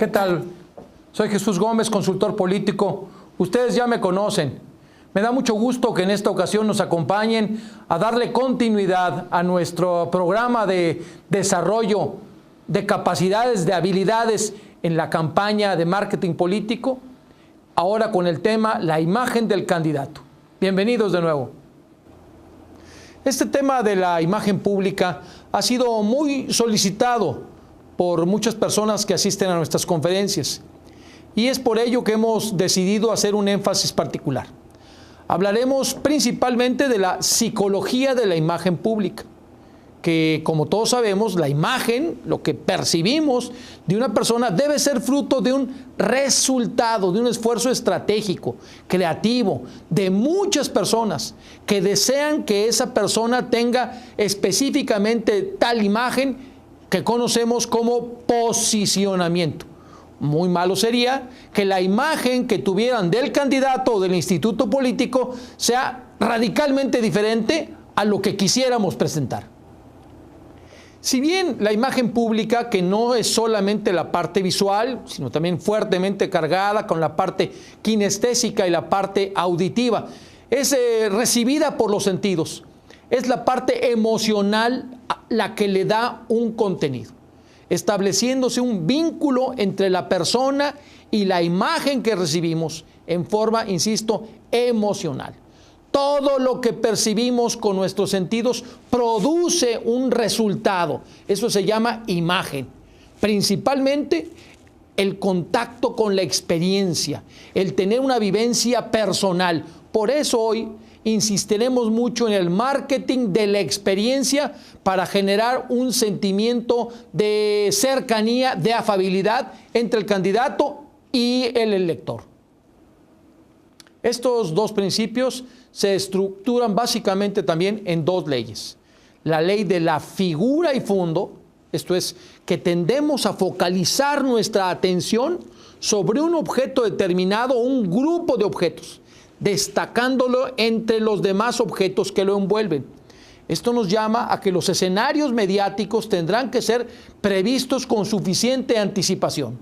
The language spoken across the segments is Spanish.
¿qué tal? Soy Jesús Gómez, consultor político. Ustedes ya me conocen. Me da mucho gusto que en esta ocasión nos acompañen a darle continuidad a nuestro programa de desarrollo de capacidades, de habilidades en la campaña de marketing político, ahora con el tema la imagen del candidato. Bienvenidos de nuevo. Este tema de la imagen pública ha sido muy solicitado por muchas personas que asisten a nuestras conferencias y es por ello que hemos decidido hacer un énfasis particular. Hablaremos principalmente de la psicología de la imagen pública, que como todos sabemos, la imagen, lo que percibimos de una persona debe ser fruto de un resultado, de un esfuerzo estratégico, creativo, de muchas personas que desean que esa persona tenga específicamente tal imagen que conocemos como posicionamiento. Muy malo sería que la imagen que tuvieran del candidato o del instituto político sea radicalmente diferente a lo que quisiéramos presentar. Si bien la imagen pública, que no es solamente la parte visual, sino también fuertemente cargada con la parte kinestésica y la parte auditiva, es recibida por los sentidos. Es la parte emocional la que le da un contenido, estableciéndose un vínculo entre la persona y la imagen que recibimos en forma, insisto, emocional. Todo lo que percibimos con nuestros sentidos produce un resultado. Eso se llama imagen. Principalmente el contacto con la experiencia, el tener una vivencia personal. Por eso hoy insistiremos mucho en el marketing de la experiencia para generar un sentimiento de cercanía, de afabilidad entre el candidato y el elector. Estos dos principios se estructuran básicamente también en dos leyes. La ley de la figura y fondo, esto es, que tendemos a focalizar nuestra atención sobre un objeto determinado o un grupo de objetos, destacándolo entre los demás objetos que lo envuelven. Esto nos llama a que los escenarios mediáticos tendrán que ser previstos con suficiente anticipación.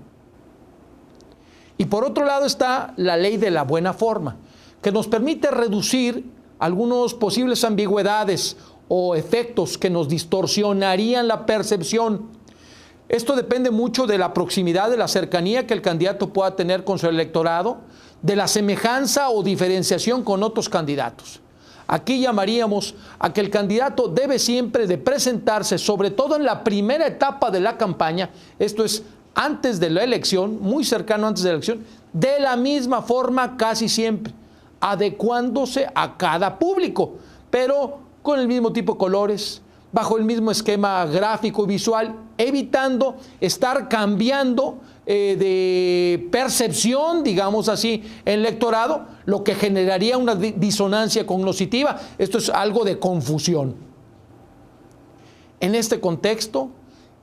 Y por otro lado está la ley de la buena forma, que nos permite reducir algunas posibles ambigüedades o efectos que nos distorsionarían la percepción. Esto depende mucho de la proximidad, de la cercanía que el candidato pueda tener con su electorado, de la semejanza o diferenciación con otros candidatos. Aquí llamaríamos a que el candidato debe siempre de presentarse, sobre todo en la primera etapa de la campaña, esto es, antes de la elección, muy cercano antes de la elección, de la misma forma casi siempre, adecuándose a cada público, pero con el mismo tipo de colores, bajo el mismo esquema gráfico y visual, evitando estar cambiando de percepción, digamos así, en el electorado, lo que generaría una disonancia cognitiva. Esto es algo de confusión. En este contexto,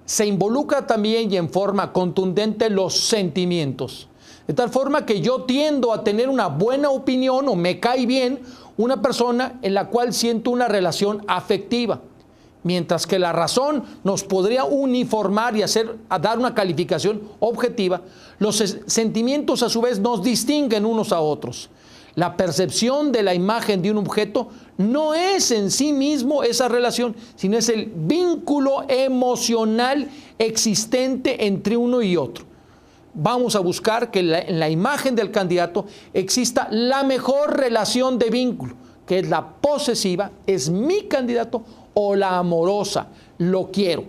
se involucra también y en forma contundente los sentimientos. De tal forma que yo tiendo a tener una buena opinión o me cae bien una persona en la cual siento una relación afectiva. Mientras que la razón nos podría uniformar y dar una calificación objetiva, los sentimientos a su vez nos distinguen unos a otros. La percepción de la imagen de un objeto no es en sí mismo esa relación, sino es el vínculo emocional existente entre uno y otro. Vamos a buscar que en la imagen del candidato exista la mejor relación de vínculo, que es la posesiva, es mi candidato, o la amorosa, lo quiero.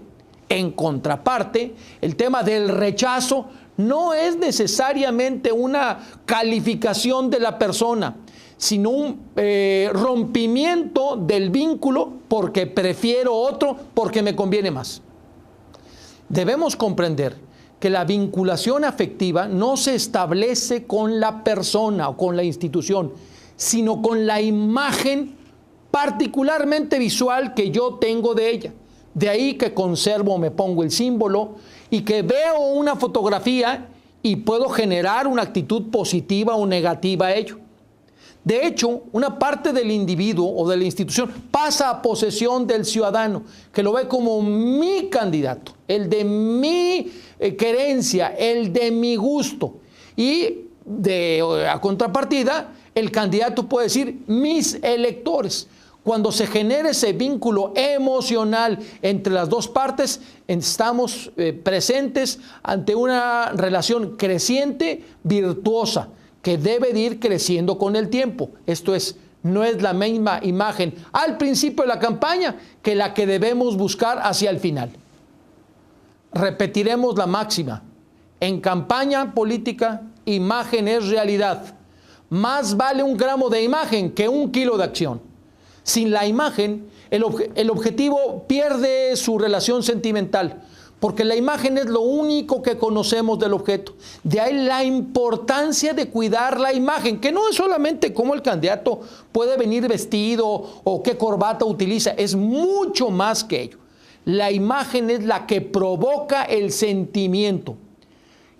En contraparte, el tema del rechazo no es necesariamente una calificación de la persona, sino un rompimiento del vínculo porque prefiero otro, porque me conviene más. Debemos comprender que la vinculación afectiva no se establece con la persona o con la institución, sino con la imagen particularmente visual que yo tengo de ella. De ahí que conservo, me pongo el símbolo y que veo una fotografía y puedo generar una actitud positiva o negativa a ello. De hecho, una parte del individuo o de la institución pasa a posesión del ciudadano, que lo ve como mi candidato, el de mi querencia, el de mi gusto. Y a contrapartida, el candidato puede decir mis electores. Cuando se genera ese vínculo emocional entre las dos partes, estamos presentes ante una relación creciente, virtuosa, que debe de ir creciendo con el tiempo. Esto es, no es la misma imagen al principio de la campaña que la que debemos buscar hacia el final. Repetiremos la máxima. En campaña política, imagen es realidad. Más vale un gramo de imagen que un kilo de acción. Sin la imagen, el objetivo pierde su relación sentimental, porque la imagen es lo único que conocemos del objeto. De ahí la importancia de cuidar la imagen, que no es solamente cómo el candidato puede venir vestido o qué corbata utiliza, es mucho más que ello. La imagen es la que provoca el sentimiento.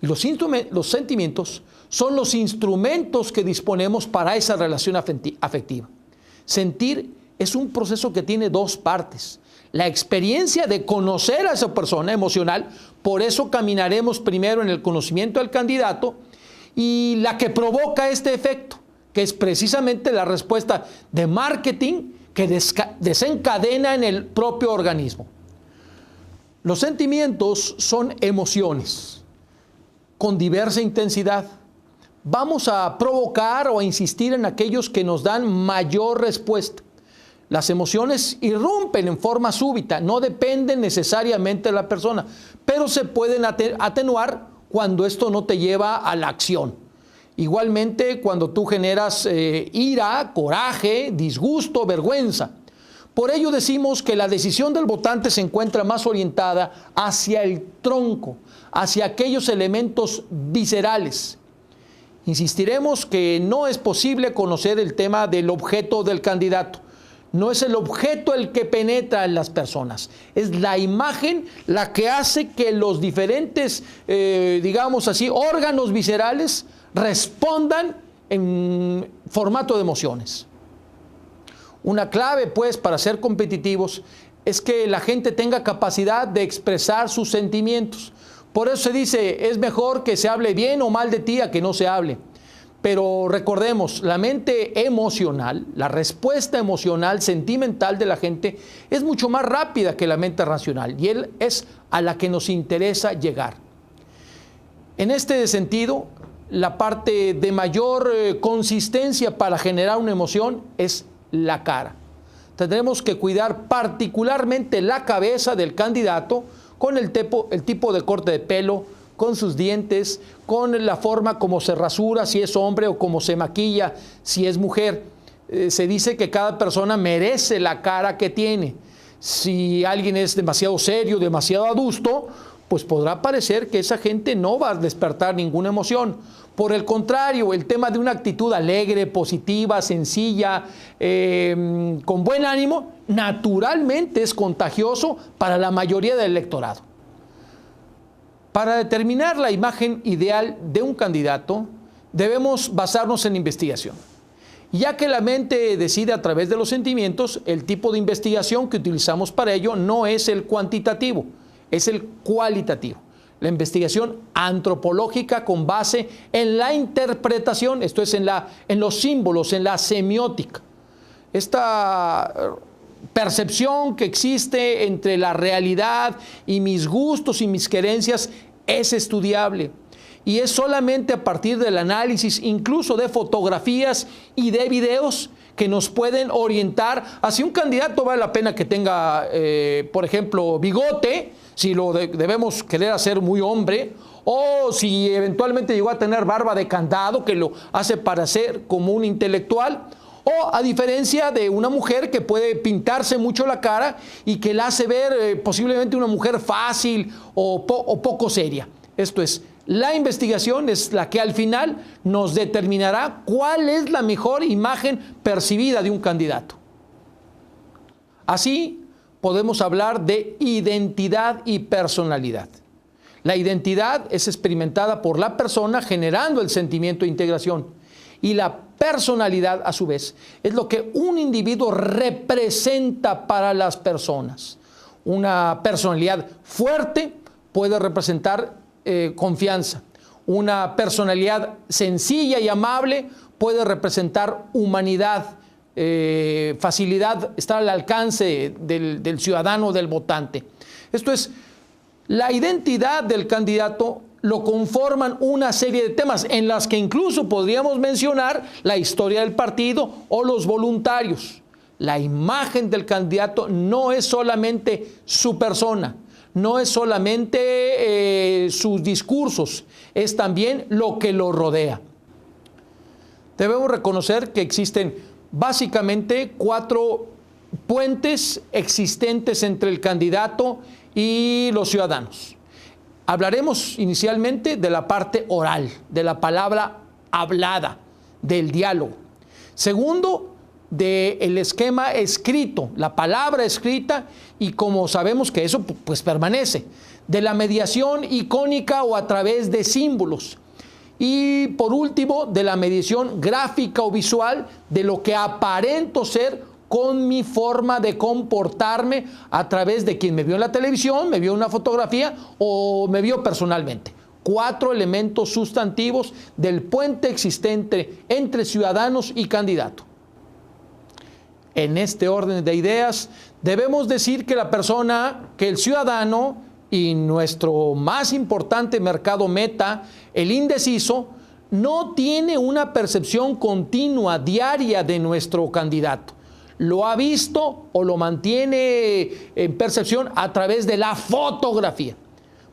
Y los sentimientos son los instrumentos que disponemos para esa relación afectiva. Sentir es un proceso que tiene dos partes. La experiencia de conocer a esa persona emocional, por eso caminaremos primero en el conocimiento del candidato, y la que provoca este efecto, que es precisamente la respuesta de marketing que desencadena en el propio organismo. Los sentimientos son emociones con diversa intensidad. Vamos a provocar o a insistir en aquellos que nos dan mayor respuesta. Las emociones irrumpen en forma súbita, no dependen necesariamente de la persona, pero se pueden atenuar cuando esto no te lleva a la acción. Igualmente, cuando tú generas ira, coraje, disgusto, vergüenza. Por ello decimos que la decisión del votante se encuentra más orientada hacia el tronco, hacia aquellos elementos viscerales. Insistiremos que no es posible conocer el tema del objeto del candidato. No es el objeto el que penetra en las personas, es la imagen la que hace que los diferentes, digamos así, órganos viscerales respondan en formato de emociones. Una clave, pues, para ser competitivos es que la gente tenga capacidad de expresar sus sentimientos. Por eso se dice, es mejor que se hable bien o mal de ti a que no se hable. Pero recordemos, la mente emocional, la respuesta emocional, sentimental de la gente es mucho más rápida que la mente racional y es a la que nos interesa llegar. En este sentido, la parte de mayor consistencia para generar una emoción es la cara. Tendremos que cuidar particularmente la cabeza del candidato con el tipo de corte de pelo, con sus dientes, con la forma como se rasura si es hombre o como se maquilla si es mujer. Se dice que cada persona merece la cara que tiene. Si alguien es demasiado serio, demasiado adusto, pues podrá parecer que esa gente no va a despertar ninguna emoción. Por el contrario, el tema de una actitud alegre, positiva, sencilla, con buen ánimo, naturalmente es contagioso para la mayoría del electorado. Para determinar la imagen ideal de un candidato, debemos basarnos en investigación. Ya que la mente decide a través de los sentimientos, el tipo de investigación que utilizamos para ello no es el cuantitativo, es el cualitativo. La investigación antropológica con base en la interpretación, esto es en los símbolos, en la semiótica. Esta percepción que existe entre la realidad y mis gustos y mis querencias es estudiable. Y es solamente a partir del análisis, incluso de fotografías y de videos, que nos pueden orientar a si un candidato vale la pena que tenga, por ejemplo, bigote, si lo debemos querer hacer muy hombre, o si eventualmente llegó a tener barba de candado, que lo hace parecer como un intelectual, o a diferencia de una mujer que puede pintarse mucho la cara y que la hace ver posiblemente una mujer fácil o poco seria. Esto es, la investigación es la que al final nos determinará cuál es la mejor imagen percibida de un candidato. Así podemos hablar de identidad y personalidad. La identidad es experimentada por la persona generando el sentimiento de integración. Y la personalidad, a su vez, es lo que un individuo representa para las personas. Una personalidad fuerte puede representar confianza. Una personalidad sencilla y amable puede representar humanidad, facilidad, estar al alcance del ciudadano, del votante. Esto es, la identidad del candidato lo conforman una serie de temas en las que incluso podríamos mencionar la historia del partido o los voluntarios. La imagen del candidato no es solamente su persona, no es solamente sus discursos, es también lo que lo rodea. Debemos reconocer que existen básicamente 4 puentes existentes entre el candidato y los ciudadanos. Hablaremos inicialmente de la parte oral, de la palabra hablada, del diálogo. Segundo, del esquema escrito, la palabra escrita, y como sabemos que eso pues permanece, de la mediación icónica o a través de símbolos. Y por último, de la mediación gráfica o visual de lo que aparento ser con mi forma de comportarme a través de quien me vio en la televisión, me vio en una fotografía o me vio personalmente. 4 elementos sustantivos del puente existente entre ciudadanos y candidato. En este orden de ideas, debemos decir que la persona, que el ciudadano y nuestro más importante mercado meta, el indeciso, no tiene una percepción continua, diaria de nuestro candidato. Lo ha visto o lo mantiene en percepción a través de la fotografía.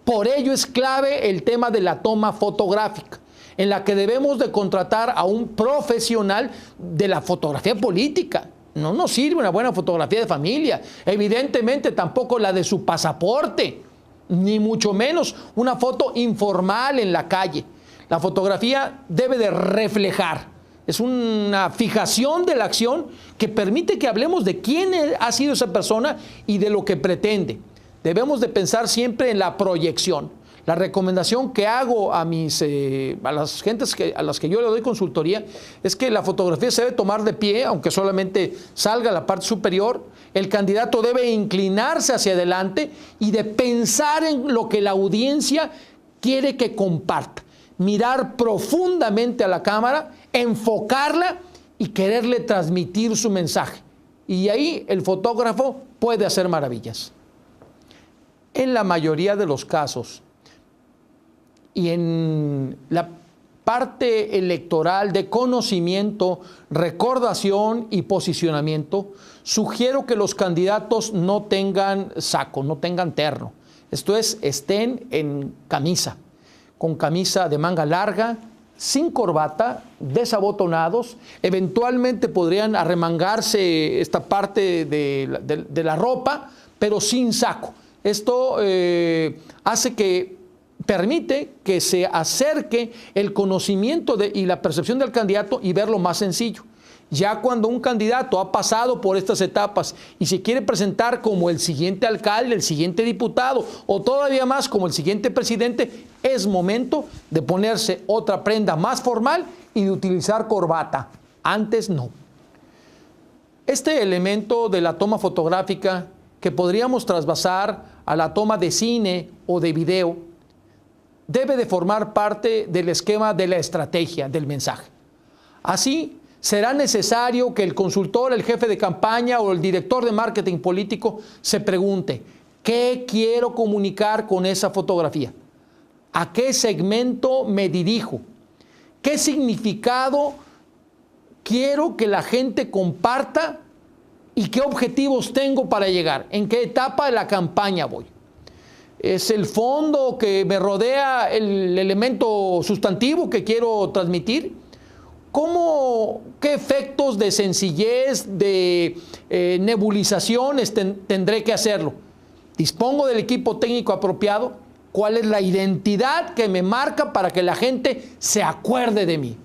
Por ello es clave el tema de la toma fotográfica, en la que debemos de contratar a un profesional de la fotografía política. No nos sirve una buena fotografía de familia, evidentemente tampoco la de su pasaporte, ni mucho menos una foto informal en la calle. La fotografía debe de reflejar. Es una fijación de la acción que permite que hablemos de quién ha sido esa persona y de lo que pretende. Debemos de pensar siempre en la proyección. La recomendación que hago a las gentes a las que yo le doy consultoría es que la fotografía se debe tomar de pie, aunque solamente salga la parte superior. El candidato debe inclinarse hacia adelante y de pensar en lo que la audiencia quiere que comparta. Mirar profundamente a la cámara, enfocarla y quererle transmitir su mensaje. Y ahí el fotógrafo puede hacer maravillas. En la mayoría de los casos, y en la parte electoral de conocimiento, recordación y posicionamiento, sugiero que los candidatos no tengan saco, no tengan terno. Esto es, estén en camisa, con camisa de manga larga, sin corbata, desabotonados. Eventualmente podrían arremangarse esta parte de la ropa, pero sin saco. Esto permite que se acerque el conocimiento y la percepción del candidato y verlo más sencillo. Ya cuando un candidato ha pasado por estas etapas y se quiere presentar como el siguiente alcalde, el siguiente diputado o todavía más como el siguiente presidente, es momento de ponerse otra prenda más formal y de utilizar corbata. Antes no. Este elemento de la toma fotográfica que podríamos trasvasar a la toma de cine o de video debe de formar parte del esquema de la estrategia del mensaje. Así, será necesario que el consultor, el jefe de campaña o el director de marketing político se pregunte, ¿qué quiero comunicar con esa fotografía? ¿A qué segmento me dirijo? ¿Qué significado quiero que la gente comparta? ¿Y qué objetivos tengo para llegar? ¿En qué etapa de la campaña voy? ¿Es el fondo que me rodea el elemento sustantivo que quiero transmitir? ¿Qué efectos de sencillez, de nebulizaciones tendré que hacerlo? ¿Dispongo del equipo técnico apropiado? ¿Cuál es la identidad que me marca para que la gente se acuerde de mí?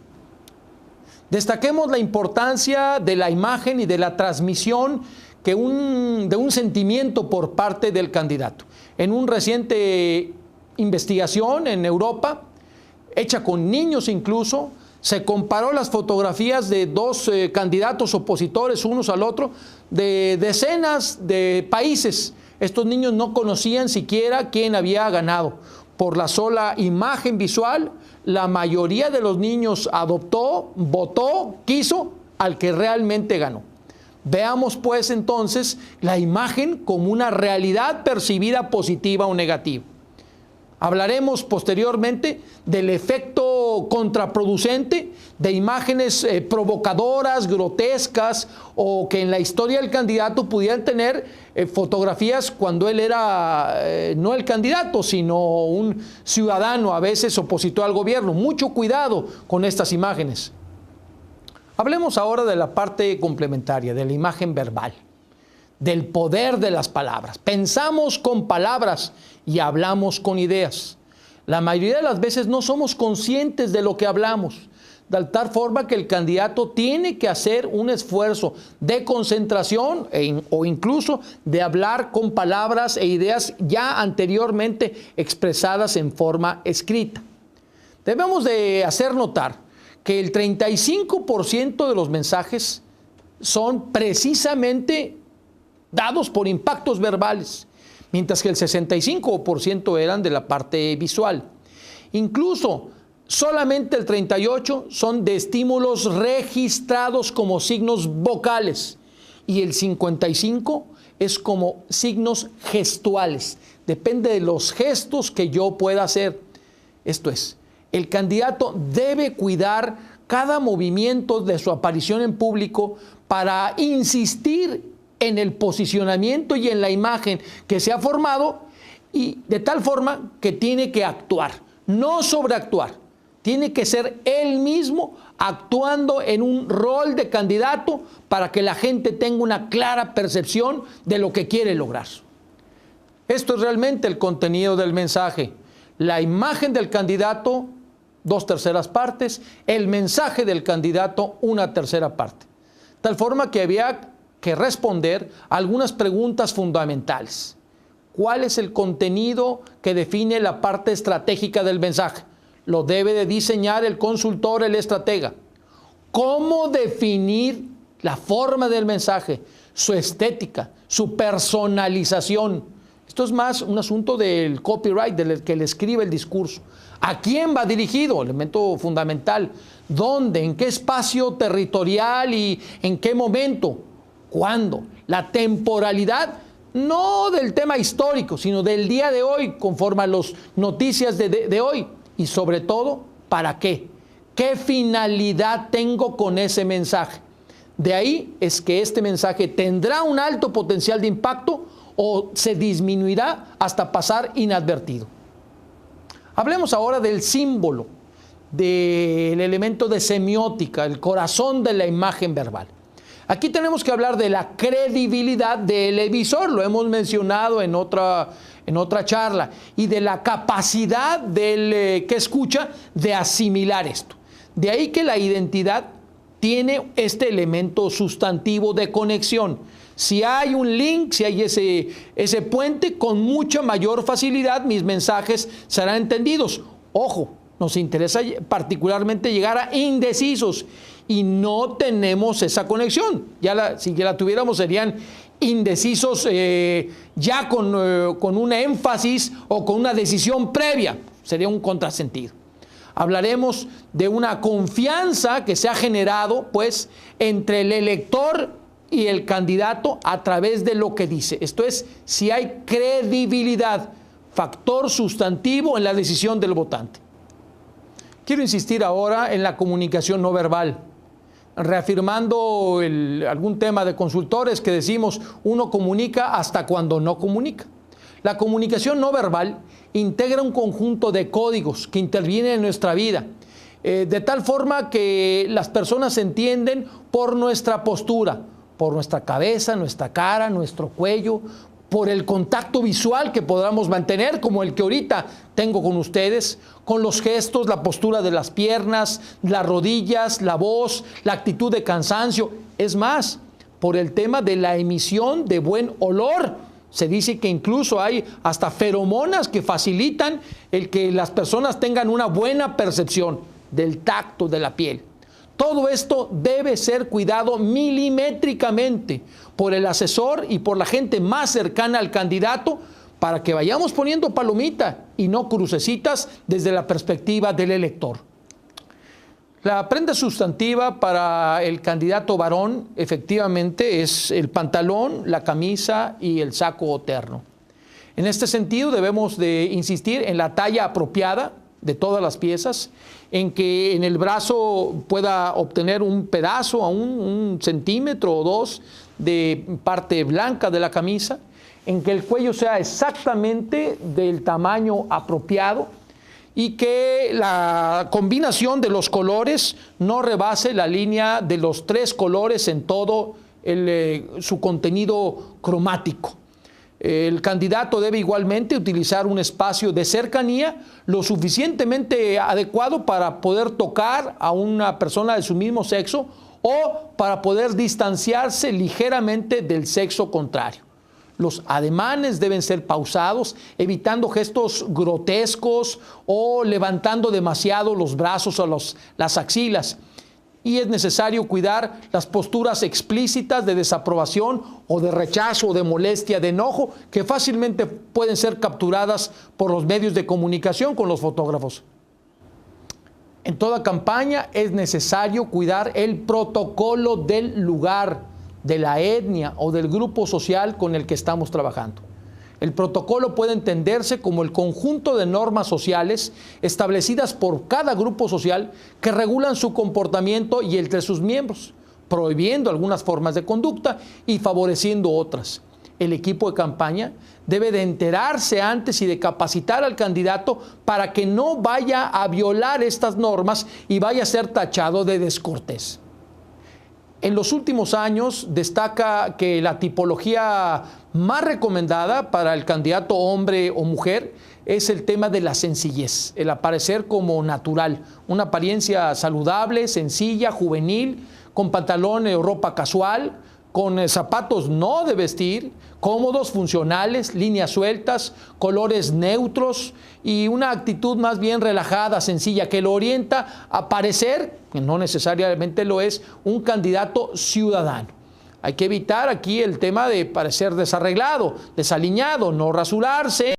Destaquemos la importancia de la imagen y de la transmisión de un sentimiento por parte del candidato. En una reciente investigación en Europa, hecha con niños incluso, Se comparó las fotografías de dos candidatos opositores unos al otro de decenas de países. Estos niños no conocían siquiera quién había ganado. Por la sola imagen visual, la mayoría de los niños adoptó, votó, quiso al que realmente ganó. Veamos pues entonces la imagen como una realidad percibida positiva o negativa. Hablaremos posteriormente del efecto contraproducente de imágenes provocadoras, grotescas, o que en la historia del candidato pudieran tener fotografías cuando él era no el candidato, sino un ciudadano, a veces opositor al gobierno. Mucho cuidado con estas imágenes. Hablemos ahora de la parte complementaria, de la imagen verbal, del poder de las palabras. Pensamos con palabras y hablamos con ideas. La mayoría de las veces no somos conscientes de lo que hablamos, de tal forma que el candidato tiene que hacer un esfuerzo de concentración o incluso de hablar con palabras e ideas ya anteriormente expresadas en forma escrita. Debemos de hacer notar que el 35% de los mensajes son precisamente dados por impactos verbales, mientras que el 65% eran de la parte visual. Incluso solamente el 38% son de estímulos registrados como signos vocales y el 55% es como signos gestuales. Depende de los gestos que yo pueda hacer. Esto es, el candidato debe cuidar cada movimiento de su aparición en público para insistir en el posicionamiento y en la imagen que se ha formado, y de tal forma que tiene que actuar, no sobreactuar. Tiene que ser él mismo actuando en un rol de candidato para que la gente tenga una clara percepción de lo que quiere lograr. Esto es realmente el contenido del mensaje. La imagen del candidato, 2/3 partes, el mensaje del candidato, 1/3 parte. Tal forma que había que responder algunas preguntas fundamentales. ¿Cuál es el contenido que define la parte estratégica del mensaje? Lo debe de diseñar el consultor, el estratega. ¿Cómo definir la forma del mensaje, su estética, su personalización? Esto es más un asunto del copyright, del que le escribe el discurso. ¿A quién va dirigido? Elemento fundamental. ¿Dónde? ¿En qué espacio territorial y en qué momento? ¿Cuándo? La temporalidad, no del tema histórico, sino del día de hoy, conforme a las noticias de hoy. Y sobre todo, ¿para qué? ¿Qué finalidad tengo con ese mensaje? De ahí es que este mensaje tendrá un alto potencial de impacto o se disminuirá hasta pasar inadvertido. Hablemos ahora del símbolo, del elemento de semiótica, el corazón de la imagen verbal. Aquí tenemos que hablar de la credibilidad del emisor, lo hemos mencionado en otra charla, y de la capacidad del que escucha de asimilar esto. De ahí que la identidad tiene este elemento sustantivo de conexión. Si hay un link, si hay ese puente, con mucha mayor facilidad mis mensajes serán entendidos. Ojo, nos interesa particularmente llegar a indecisos y no tenemos esa conexión. Si ya la tuviéramos serían indecisos ya con un énfasis o con una decisión previa. Sería un contrasentido. Hablaremos de una confianza que se ha generado pues entre el elector y el candidato a través de lo que dice. Esto es, si hay credibilidad, factor sustantivo en la decisión del votante. Quiero insistir ahora en la comunicación no verbal, reafirmando algún tema de consultores que decimos uno comunica hasta cuando no comunica. La comunicación no verbal integra un conjunto de códigos que intervienen en nuestra vida, de tal forma que las personas se entienden por nuestra postura, por nuestra cabeza, nuestra cara, nuestro cuello, por el contacto visual que podamos mantener, como el que ahorita tengo con ustedes, con los gestos, la postura de las piernas, las rodillas, la voz, la actitud de cansancio. Es más, por el tema de la emisión de buen olor. Se dice que incluso hay hasta feromonas que facilitan el que las personas tengan una buena percepción. del tacto de la piel. Todo esto debe ser cuidado milimétricamente por el asesor y por la gente más cercana al candidato para que vayamos poniendo palomita y no crucecitas desde la perspectiva del elector. La prenda sustantiva para el candidato varón efectivamente es el pantalón, la camisa y el saco terno. En este sentido debemos de insistir en la talla apropiada de todas las piezas, en que en el brazo pueda obtener un pedazo, a un centímetro o dos de parte blanca de la camisa, en que el cuello sea exactamente del tamaño apropiado y que la combinación de los colores no rebase la línea de los 3 colores en todo su contenido cromático. El candidato debe igualmente utilizar un espacio de cercanía lo suficientemente adecuado para poder tocar a una persona de su mismo sexo o para poder distanciarse ligeramente del sexo contrario. Los ademanes deben ser pausados, evitando gestos grotescos o levantando demasiado los brazos o las axilas. Y es necesario cuidar las posturas explícitas de desaprobación o de rechazo o de molestia, de enojo, que fácilmente pueden ser capturadas por los medios de comunicación con los fotógrafos. En toda campaña es necesario cuidar el protocolo del lugar, de la etnia o del grupo social con el que estamos trabajando. El protocolo puede entenderse como el conjunto de normas sociales establecidas por cada grupo social que regulan su comportamiento y entre sus miembros, prohibiendo algunas formas de conducta y favoreciendo otras. El equipo de campaña debe de enterarse antes y de capacitar al candidato para que no vaya a violar estas normas y vaya a ser tachado de descortés. En los últimos años destaca que la tipología más recomendada para el candidato hombre o mujer es el tema de la sencillez, el aparecer como natural, una apariencia saludable, sencilla, juvenil, con pantalón o ropa casual, con zapatos no de vestir, cómodos, funcionales, líneas sueltas, colores neutros y una actitud más bien relajada, sencilla, que lo orienta a parecer, que no necesariamente lo es, un candidato ciudadano. Hay que evitar aquí el tema de parecer desarreglado, desaliñado, no rasurarse.